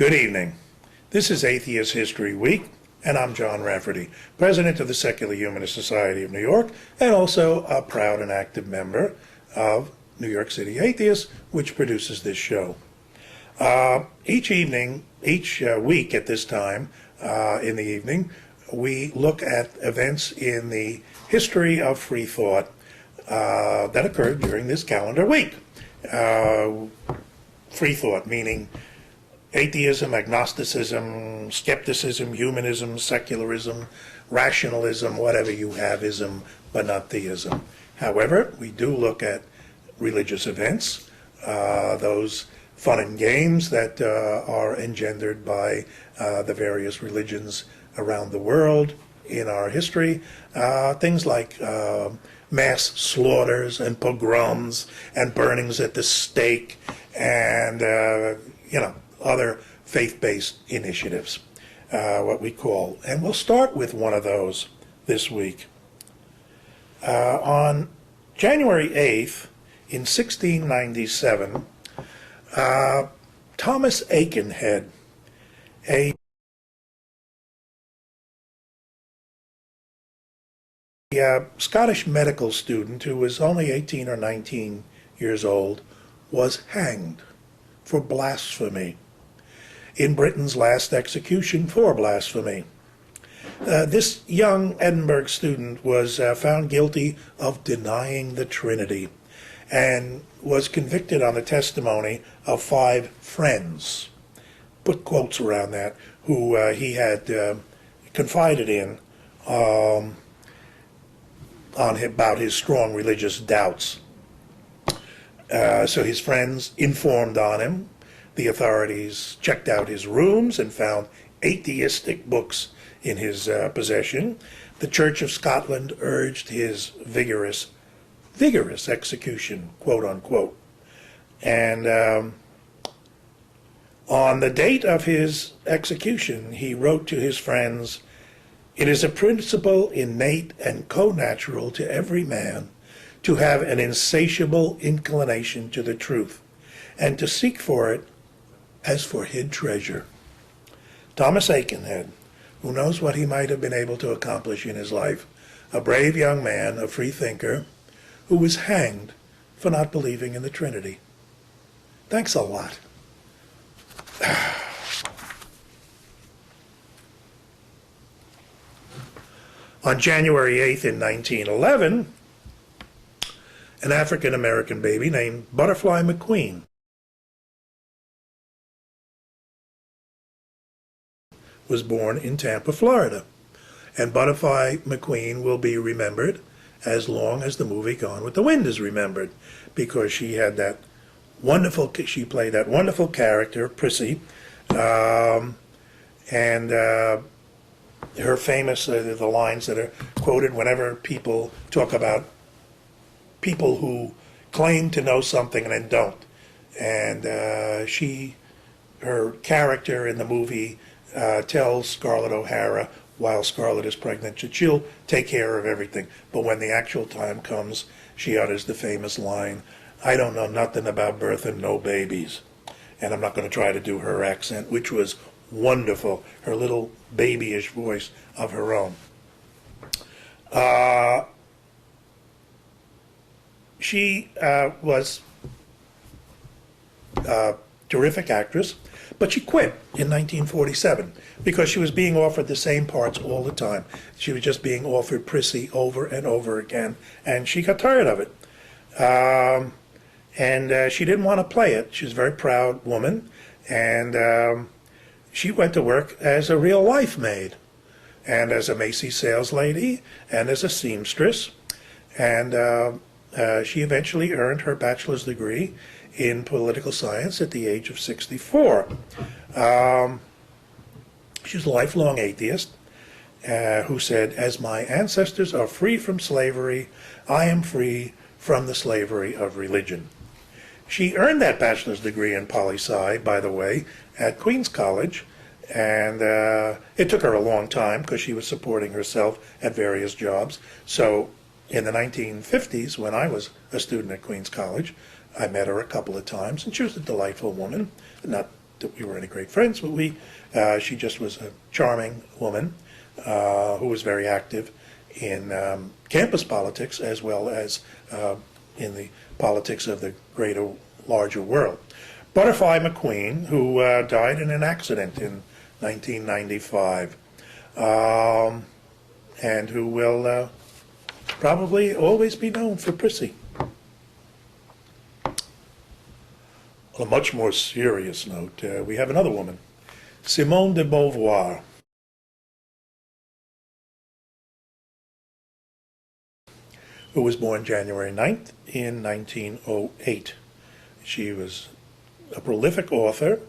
Good evening. This is Atheist History Week, and I'm John Rafferty, president of the Secular Humanist Society of New York, and also a proud and active member of New York City Atheists, which produces this show. Each week at this time in the evening, we look at events in the history of free thought that occurred during this calendar week. Free thought meaning atheism, agnosticism, skepticism, humanism, secularism, rationalism, whatever you have ism, but not theism. However, we do look at religious events, those fun and games that are engendered by the various religions around the world in our history, things like mass slaughters and pogroms and burnings at the stake and, other faith-based initiatives, what we call. And we'll start with one of those this week. On January 8th, in 1697, Thomas Aikenhead, a Scottish medical student who was only 18 or 19 years old, was hanged for blasphemy in Britain's last execution for blasphemy. This young Edinburgh student was found guilty of denying the Trinity and was convicted on the testimony of 5 friends, put quotes around that, who he had confided in about his strong religious doubts. So his friends informed on him. The authorities checked out his rooms and found atheistic books in his possession. The Church of Scotland urged his vigorous execution, quote unquote. And on the date of his execution, he wrote to his friends, "It is a principle innate and co-natural to every man to have an insatiable inclination to the truth, and to seek for it as for hid treasure." Thomas Aikenhead, who knows what he might have been able to accomplish in his life, a brave young man, a free thinker, who was hanged for not believing in the Trinity. Thanks a lot. On January 8th in 1911, an African-American baby named Butterfly McQueen was born in Tampa, Florida. And Butterfly McQueen will be remembered as long as the movie Gone with the Wind is remembered, because she played that wonderful character, Prissy, and her famous, the lines that are quoted whenever people talk about people who claim to know something and then don't. And her character in the movie tells Scarlett O'Hara, while Scarlett is pregnant, that she'll take care of everything. But when the actual time comes, she utters the famous line, "I don't know nothing about birth and no babies." And I'm not going to try to do her accent, which was wonderful, her little babyish voice of her own. She was a terrific actress, but she quit in 1947 because she was being offered the same parts all the time. She was just being offered Prissy over and over again, and she got tired of it. And she didn't want to play it. She was a very proud woman, and she went to work as a real-life maid, and as a Macy's sales lady, and as a seamstress, and she eventually earned her bachelor's degree in political science at the age of 64. She was a lifelong atheist who said, "As my ancestors are free from slavery, I am free from the slavery of religion." She earned that bachelor's degree in poli-sci, by the way, at Queens College, and it took her a long time because she was supporting herself at various jobs. So in the 1950s, when I was a student at Queens College, I met her a couple of times, and she was a delightful woman, not that we were any great friends, but she just was a charming woman who was very active in campus politics as well as in the politics of the greater, larger world. Butterfly McQueen, who died in an accident in 1995, and who will probably always be known for Prissy. On a much more serious note, we have another woman, Simone de Beauvoir. Who was born January 9th in 1908. She was a prolific author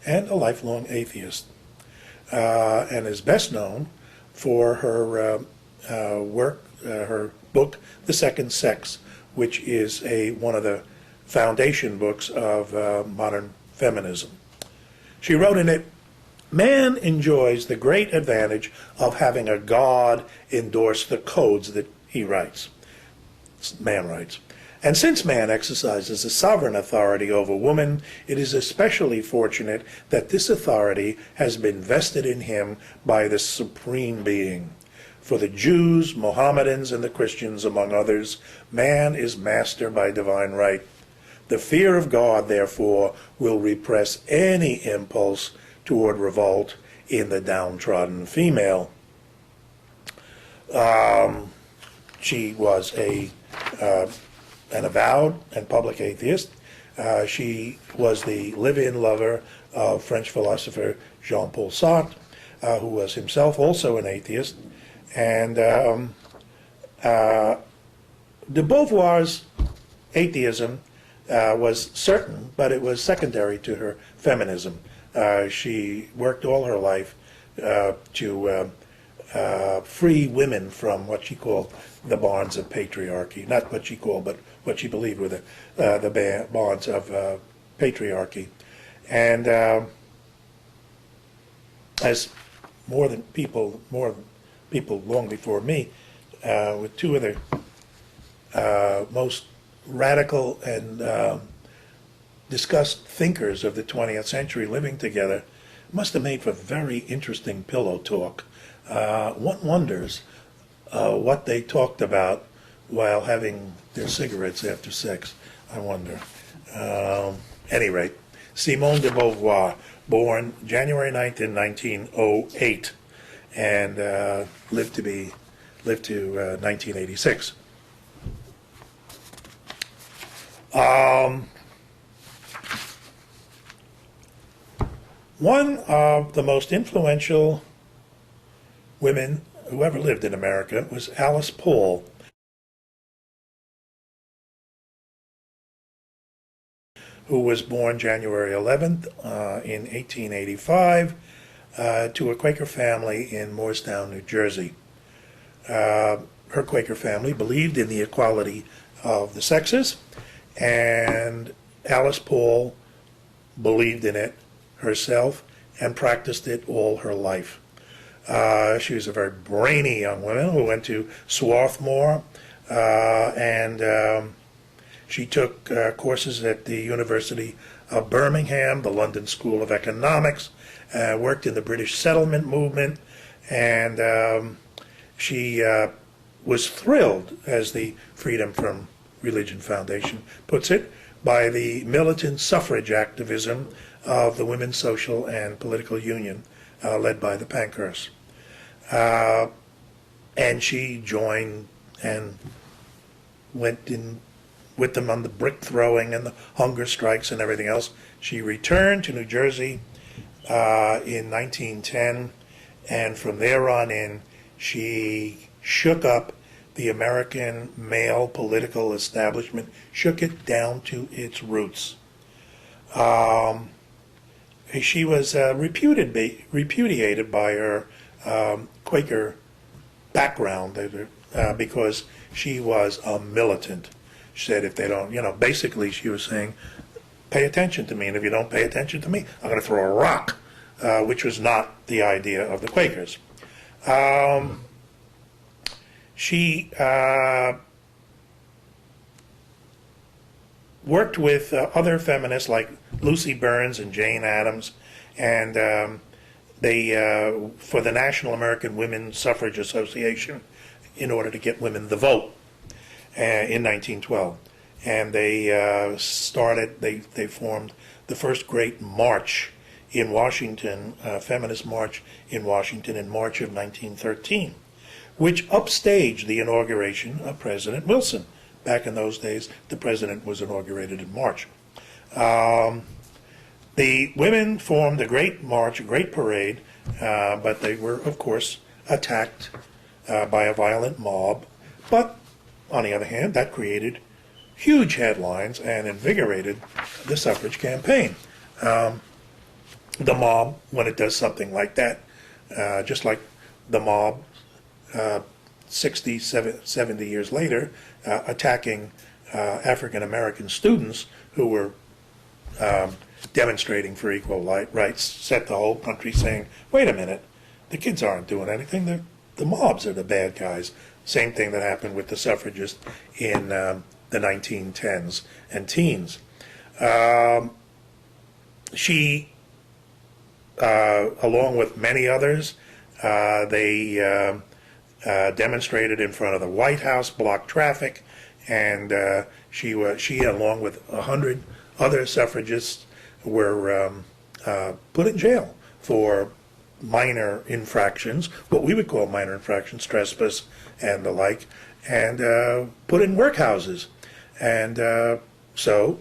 and a lifelong atheist, and is best known for her work, her book, The Second Sex, which is one of the foundation books of modern feminism. She wrote in it, "Man enjoys the great advantage of having a God endorse the codes that he writes." Man writes. "And since man exercises a sovereign authority over woman, it is especially fortunate that this authority has been vested in him by the Supreme Being. For the Jews, Mohammedans, and the Christians, among others, man is master by divine right. The fear of God, therefore, will repress any impulse toward revolt in the downtrodden female." She was an avowed and public atheist. She was the live-in lover of French philosopher Jean-Paul Sartre, who was himself also an atheist. And de Beauvoir's atheism was certain, but it was secondary to her feminism. She worked all her life to free women from what she called the bonds of patriarchy. Not what she called, but what she believed were the bonds of patriarchy. And as more people long before me, with two of the most radical and discussed thinkers of the 20th century living together, must have made for very interesting pillow talk. One wonders what they talked about while having their cigarettes after sex. I wonder. Any rate, Simone de Beauvoir, born January 9th in 1908, and lived to 1986. One of the most influential women who ever lived in America was Alice Paul, who was born January 11th in 1885 to a Quaker family in Moorestown, New Jersey. Her Quaker family believed in the equality of the sexes, and Alice Paul believed in it herself and practiced it all her life. She was a very brainy young woman who went to Swarthmore, and she took courses at the University of Birmingham, the London School of Economics, worked in the British settlement movement, and she was thrilled, as the Freedom from Religion Foundation puts it, by the militant suffrage activism of the Women's Social and Political Union, led by the Pankhursts. And she joined and went in with them on the brick throwing and the hunger strikes and everything else. She returned to New Jersey in 1910, and from there on in, she shook up the American male political establishment, shook it down to its roots. She was repudiated by her Quaker background because she was a militant. She said, if they don't, basically she was saying, pay attention to me, and if you don't pay attention to me, I'm going to throw a rock, which was not the idea of the Quakers. She worked with other feminists like Lucy Burns and Jane Addams, and for the National American Women's Suffrage Association, in order to get women the vote in 1912. And they formed the first great march in Washington, feminist march in Washington in March of 1913, which upstaged the inauguration of President Wilson. Back in those days, the president was inaugurated in March. The women formed a great march, a great parade, but they were, of course, attacked by a violent mob. But, on the other hand, that created huge headlines and invigorated the suffrage campaign. The mob, when it does something like that, just like the mob 60, 70 years later, attacking African American students who were demonstrating for equal rights, set the whole country saying, wait a minute, the kids aren't doing anything, the mobs are the bad guys. Same thing that happened with the suffragists in the 1910s and teens. She, along with many others, they demonstrated in front of the White House, blocked traffic, and she, along with 100 other suffragists, were put in jail for minor infractions, what we would call minor infractions, trespass and the like, and put in workhouses. And so,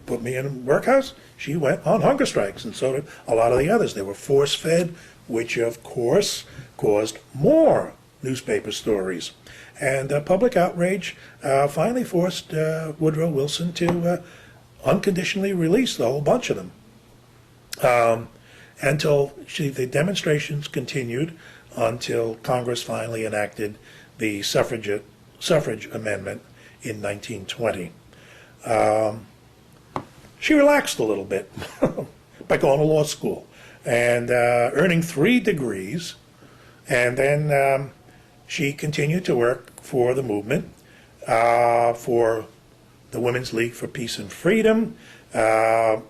put me in a workhouse, she went on hunger strikes, and so did a lot of the others. They were force-fed, which of course caused more newspaper stories. And public outrage finally forced Woodrow Wilson to unconditionally release the whole bunch of them. Until the demonstrations continued until Congress finally enacted the suffrage amendment in 1920. She relaxed a little bit by going to law school and earning 3 degrees, and then she continued to work for the movement, for the Women's League for Peace and Freedom, the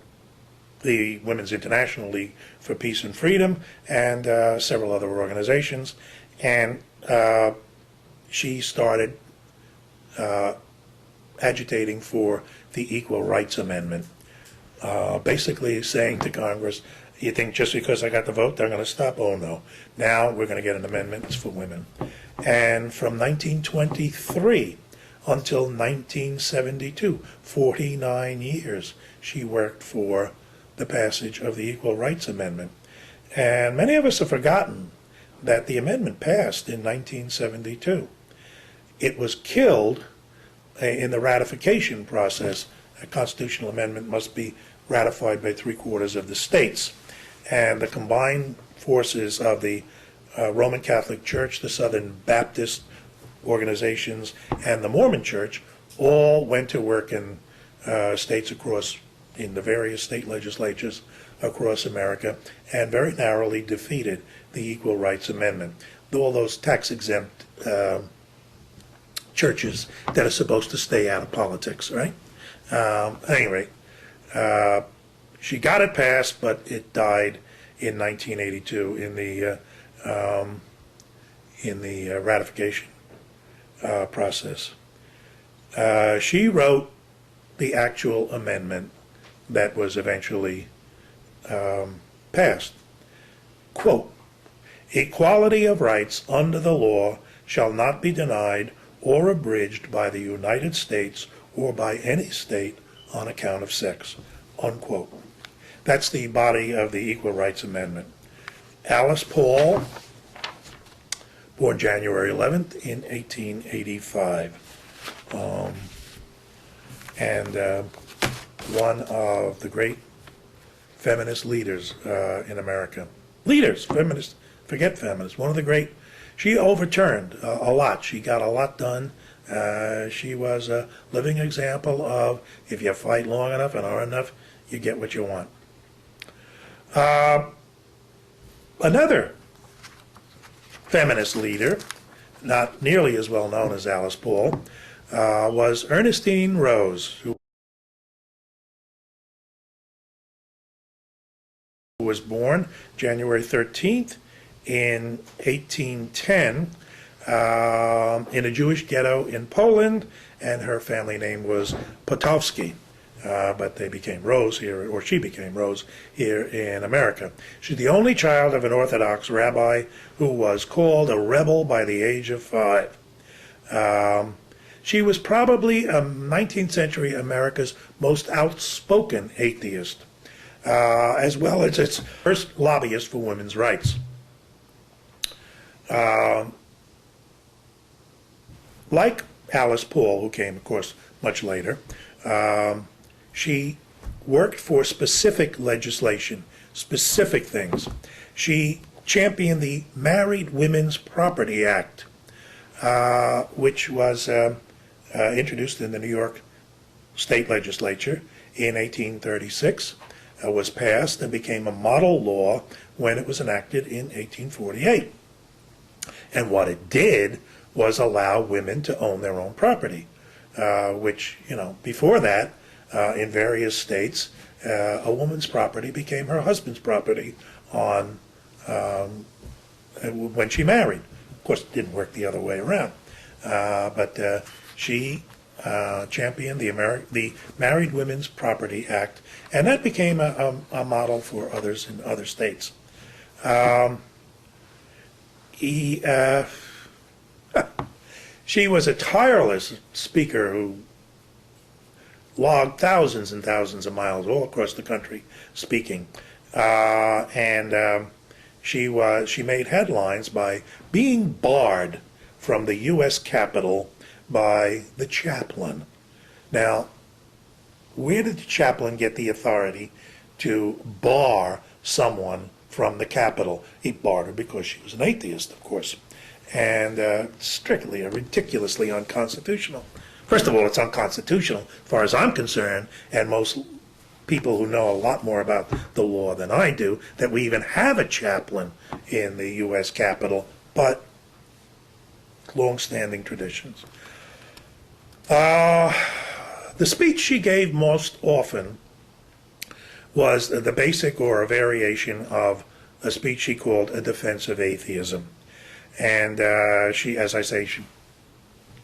Women's International League for Peace and Freedom, and several other organizations. And she started agitating for the Equal Rights Amendment, basically saying to Congress, you think just because I got the vote, they're going to stop? Oh, no. Now we're going to get an amendment that's for women. And from 1923 until 1972, 49 years, she worked for the passage of the Equal Rights Amendment. And many of us have forgotten that the amendment passed in 1972. It was killed in the ratification process. A constitutional amendment must be ratified by 3/4 of the states. And the combined forces of the Roman Catholic Church, the Southern Baptist organizations, and the Mormon Church all went to work in states across, in the various state legislatures across America, and very narrowly defeated the Equal Rights Amendment. All those tax-exempt churches that are supposed to stay out of politics, right? At any rate, she got it passed, but it died in 1982 in the ratification process. She wrote the actual amendment that was eventually passed. Quote, "Equality of rights under the law shall not be denied or abridged by the United States or by any state on account of sex," unquote. That's the body of the Equal Rights Amendment. Alice Paul, born January 11th in 1885, and one of the great feminist leaders in America. Leaders, feminists, forget feminists, one of the great. She overturned a lot. She got a lot done. She was a living example of, if you fight long enough and hard enough, you get what you want. Another feminist leader, not nearly as well known as Alice Paul, was Ernestine Rose, who was born January 13th in 1810 in a Jewish ghetto in Poland, and her family name was Potowski. But they became Rose here, or she became Rose here in America. She's the only child of an Orthodox rabbi who was called a rebel by the age of 5. She was probably 19th century America's most outspoken atheist, as well as its first lobbyist for women's rights. Like Alice Paul, who came, of course, much later, she worked for specific legislation, specific things. She championed the Married Women's Property Act, which was introduced in the New York State Legislature in 1836, was passed and became a model law when it was enacted in 1848. And what it did was allow women to own their own property, which, before that, in various states, a woman's property became her husband's property when she married. Of course, it didn't work the other way around. But she championed the Married Women's Property Act, and that became a model for others in other states. She was a tireless speaker who logged thousands and thousands of miles all across the country speaking, and she made headlines by being barred from the U.S. Capitol by the chaplain. Now, where did the chaplain get the authority to bar someone from the Capitol? He barred her because she was an atheist, of course, and strictly, ridiculously unconstitutional. First of all, it's unconstitutional, as far as I'm concerned, and most people who know a lot more about the law than I do, that we even have a chaplain in the U.S. Capitol, but long-standing traditions. The speech she gave most often was the basic or a variation of a speech she called A Defense of Atheism. And she, as I say, she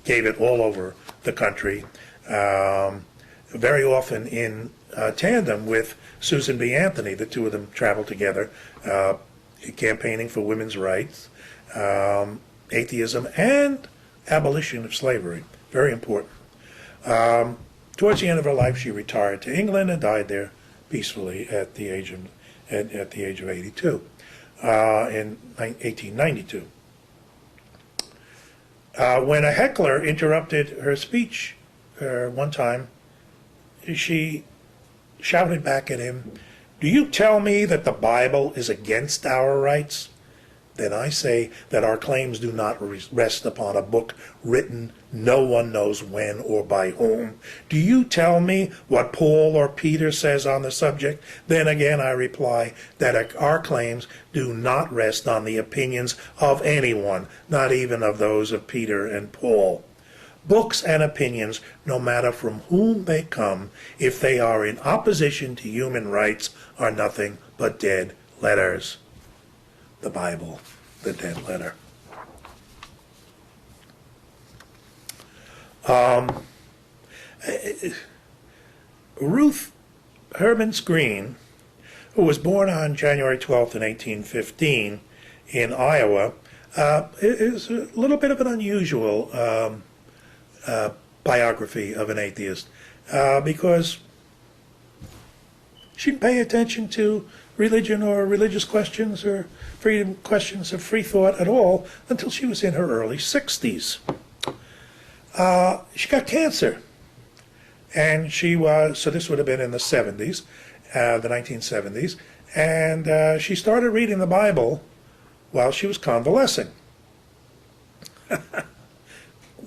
gave it all over the country, very often in tandem with Susan B. Anthony. The two of them traveled together, campaigning for women's rights, atheism, and abolition of slavery. Very important. Towards the end of her life, she retired to England and died there peacefully at the age of 82 in 1892. When a heckler interrupted her speech one time, she shouted back at him, "Do you tell me that the Bible is against our rights? Then I say that our claims do not rest upon a book written no one knows when or by whom. Do you tell me what Paul or Peter says on the subject? Then again I reply that our claims do not rest on the opinions of anyone, not even of those of Peter and Paul. Books and opinions, no matter from whom they come, if they are in opposition to human rights, are nothing but dead letters." The Bible, the dead letter. Ruth Hermans Green, who was born on January 12th in 1815 in Iowa, is a little bit of an unusual biography of an atheist, because she didn't pay attention to religion or religious questions or questions of free thought at all until she was in her early 60s. She got cancer, and so this would have been in the 70s, the 1970s, and she started reading the Bible while she was convalescing.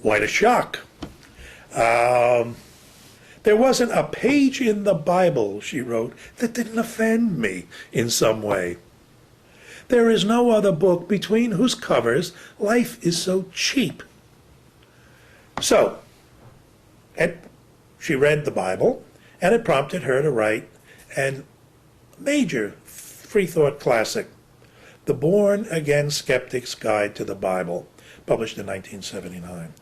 Quite a shock. There wasn't a page in the Bible, she wrote, that didn't offend me in some way. There is no other book between whose covers life is so cheap. So, she read the Bible, and it prompted her to write a major free thought classic, The Born Again Skeptic's Guide to the Bible, published in 1979.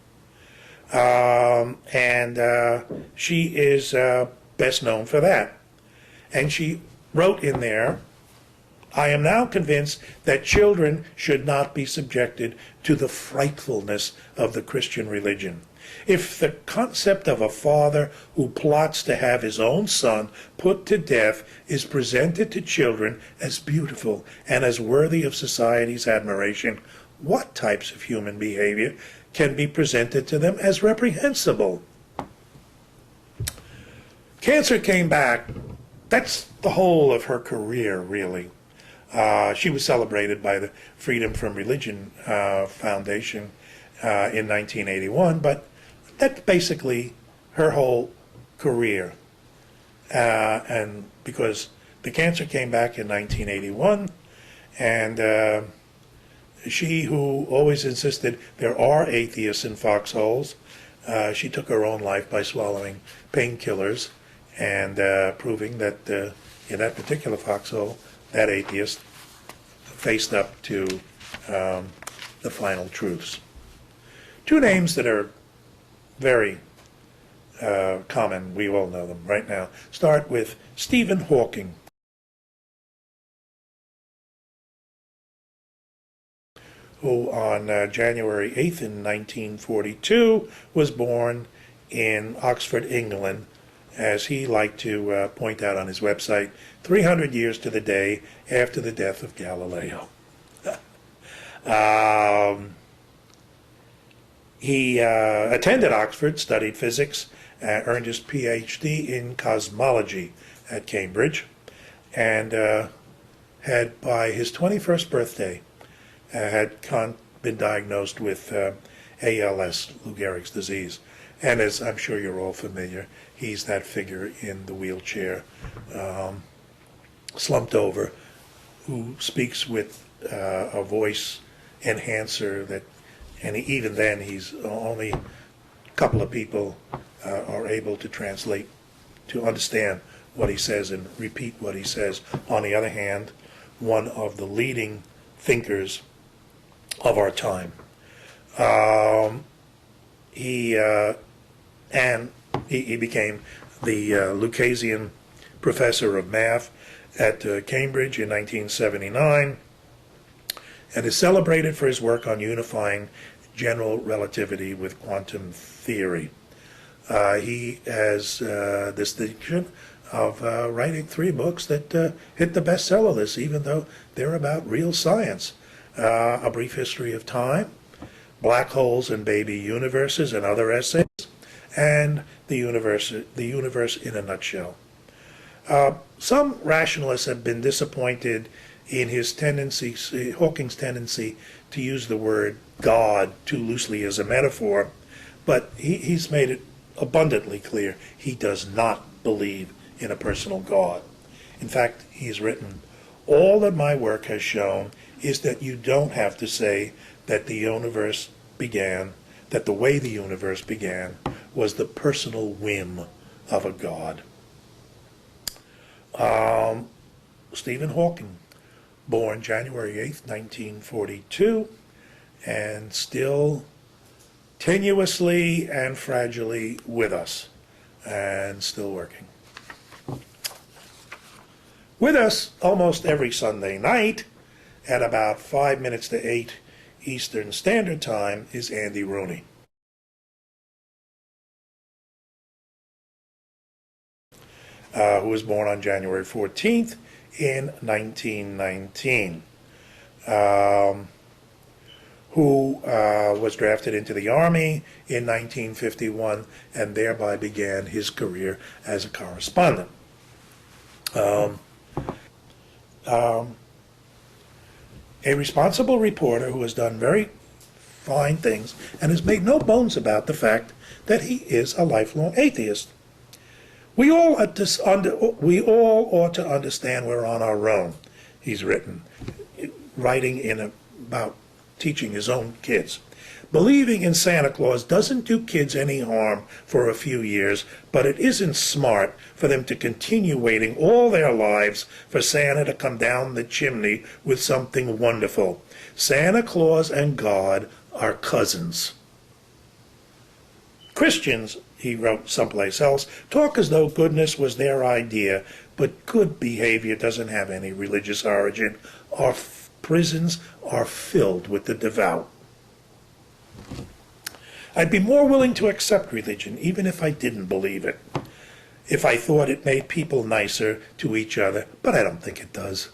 She is best known for that. And she wrote in there, I am now convinced that children should not be subjected to the frightfulness of the Christian religion. If the concept of a father who plots to have his own son put to death is presented to children as beautiful and as worthy of society's admiration, what types of human behavior can be presented to them as reprehensible? Cancer came back. That's the whole of her career, really. She was celebrated by the Freedom from Religion Foundation in 1981, but that's basically her whole career. And because the cancer came back in 1981, and she, who always insisted there are atheists in foxholes, she took her own life by swallowing painkillers and proving that in that particular foxhole, that atheist faced up to the final truths. Two names that are very common, we all know them right now. Start with Stephen Hawking. Who on January 8th in 1942 was born in Oxford, England, as he liked to point out on his website, 300 years to the day after the death of Galileo. He attended Oxford, studied physics, earned his PhD in cosmology at Cambridge, and had, by his 21st birthday, had been diagnosed with ALS, Lou Gehrig's disease. And as I'm sure you're all familiar, he's that figure in the wheelchair, slumped over, who speaks with a voice enhancer that, and even then he's only a couple of people are able to translate, to understand what he says and repeat what he says. On the other hand, one of the leading thinkers of our time. He became the Lucasian professor of math at Cambridge in 1979, and is celebrated for his work on unifying general relativity with quantum theory. He has this distinction of writing 3 books that hit the bestseller list, even though they're about real science. A Brief History of Time, Black Holes and Baby Universes and Other Essays, and The Universe in a Nutshell. Some rationalists have been disappointed in his tendency, Hawking's tendency, to use the word God too loosely as a metaphor, but he's made it abundantly clear he does not believe in a personal God. In fact, he's written, all that my work has shown is that you don't have to say that the universe began, that the way the universe began was the personal whim of a God. Stephen Hawking, born January 8th, 1942, and still tenuously and fragilely with us, and still working. With us almost every Sunday night at about 5 minutes to 8 Eastern Standard Time is Andy Rooney. Who was born on January 14th in 1919. Who was drafted into the Army in 1951 and thereby began his career as a correspondent. A responsible reporter who has done very fine things and has made no bones about the fact that he is a lifelong atheist. We all ought to understand we're on our own, he's written, writing in about teaching his own kids. Believing in Santa Claus doesn't do kids any harm for a few years, but it isn't smart for them to continue waiting all their lives for Santa to come down the chimney with something wonderful. Santa Claus and God are cousins. Christians, he wrote someplace else, talk as though goodness was their idea, but good behavior doesn't have any religious origin. Our prisons are filled with the devout. I'd be more willing to accept religion, even if I didn't believe it, if I thought it made people nicer to each other, but I don't think it does.